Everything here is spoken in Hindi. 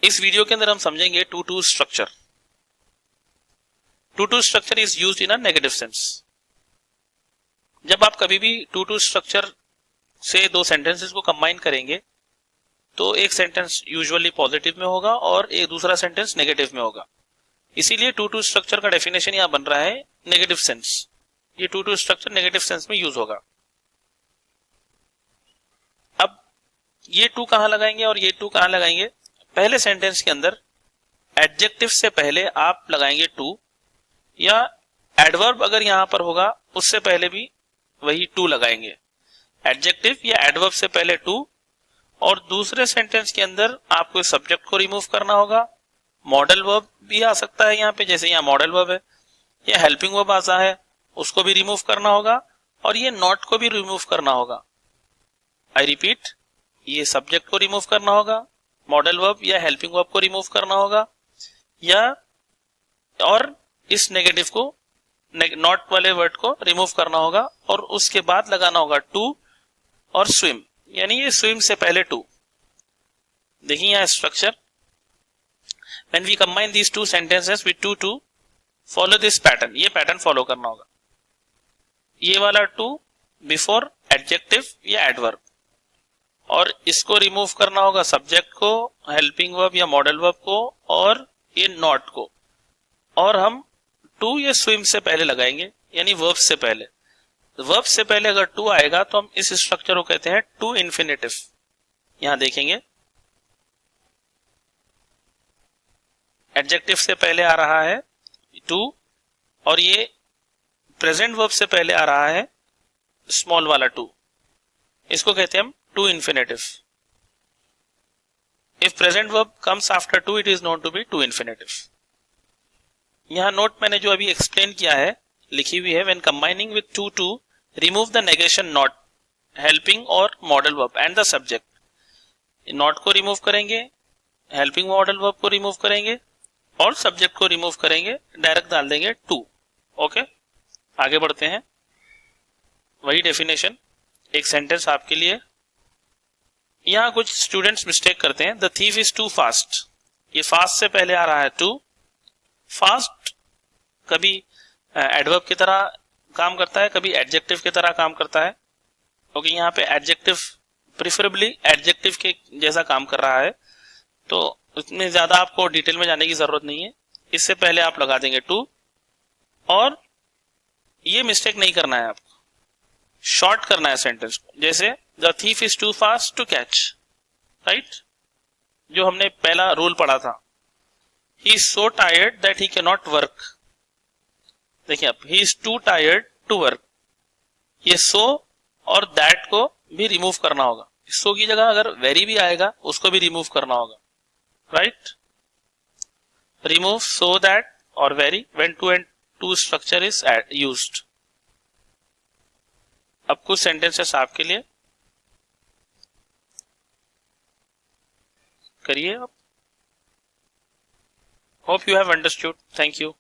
इस वीडियो के अंदर हम समझेंगे too to structure. Too to structure is used in a negative sense. जब आप कभी भी टू टू स्ट्रक्चर से दो सेंटेंसेस को कंबाइन करेंगे तो एक सेंटेंस यूजुअली पॉजिटिव में होगा और एक दूसरा सेंटेंस नेगेटिव में होगा। इसीलिए टू टू स्ट्रक्चर का डेफिनेशन यहां बन रहा है नेगेटिव सेंस। ये too to structure negative sense में यूज होगा। अब ये टू कहां लगाएंगे और ये टू कहां लगाएंगे? पहले सेंटेंस के अंदर एडजेक्टिव से पहले आप लगाएंगे टू, या एडवर्ब अगर यहां पर होगा उससे पहले भी वही टू लगाएंगे। एडजेक्टिव या एडवर्ब से पहले टू, और दूसरे सेंटेंस के अंदर आपको सब्जेक्ट को रिमूव करना होगा। मॉडल वर्ब भी आ सकता है यहाँ पे, जैसे यहाँ मॉडल वर्ब है, या हेल्पिंग वर्ब आता है, उसको भी रिमूव करना होगा, और ये नॉट को भी रिमूव करना होगा। आई रिपीट, ये सब्जेक्ट को रिमूव करना होगा, मॉडल वर्ब या हेल्पिंग वर्ब को रिमूव करना होगा, या और इस नेगेटिव को, नॉट वाले वर्ड को रिमूव करना होगा, और उसके बाद लगाना होगा टू और स्विम, यानी ये स्विम से पहले टू। देखिए यहां structure, when we combine these two sentences with to to, follow this pattern. ये पैटर्न फॉलो करना होगा। ये वाला टू बिफोर एडजेक्टिव या एडवर्ब, और इसको रिमूव करना होगा सब्जेक्ट को, हेल्पिंग वर्ब या मॉडल वर्ब को, और ये नॉट को, और हम टू या स्विम से पहले लगाएंगे, यानी वर्ब से पहले। वर्ब से पहले अगर टू आएगा तो हम इस स्ट्रक्चर को कहते हैं टू इन्फिनेटिव। यहां देखेंगे एडजेक्टिव से पहले आ रहा है टू, और ये प्रेजेंट वर्ब से पहले आ रहा है स्मॉल वाला टू। इसको कहते हैं हम to infinitive. If present verb comes after to, it is known to be to infinitive. यहां नोट मैंने जो अभी एक्सप्लेन किया है, लिखी हुई है, when combining with to too, remove the negation not, helping और modal verb and the subject. Not को रिमूव करेंगे, हेल्पिंग मॉडल वर्ब को रिमूव करेंगे, और सब्जेक्ट को रिमूव करेंगे, डायरेक्ट डाल देंगे टू। ओके, आगे बढ़ते हैं। वही डेफिनेशन, एक सेंटेंस आपके लिए। यहां कुछ स्टूडेंट्स मिस्टेक करते हैं। The thief is too fast. ये फास्ट से पहले आ रहा है टू। फास्ट कभी एडवर्ब की तरह काम करता है, कभी एडजेक्टिव की तरह काम करता है। क्योंकि यहाँ पे एडजेक्टिव, प्रिफरेबली एडजेक्टिव के जैसा काम कर रहा है, तो उसमें ज्यादा आपको डिटेल में जाने की जरूरत नहीं है। इससे पहले आप लगा देंगे टू, और ये मिस्टेक नहीं करना है आपको, शॉर्ट करना है सेंटेंस को। जैसे the thief is too fast to catch, right, जो हमने पहला रूल पढ़ा था। He is so tired that he can not work. देखिए अब, he is too tired to work. ये सो और दैट को भी रिमूव करना होगा। सो की जगह अगर वेरी भी आएगा उसको भी रिमूव करना होगा, राइट। रिमूव सो दैट और very when too and to structure is used. अब कुछ सेंटेंसेस आपके लिए करिए आप। Hope you have understood. Thank you.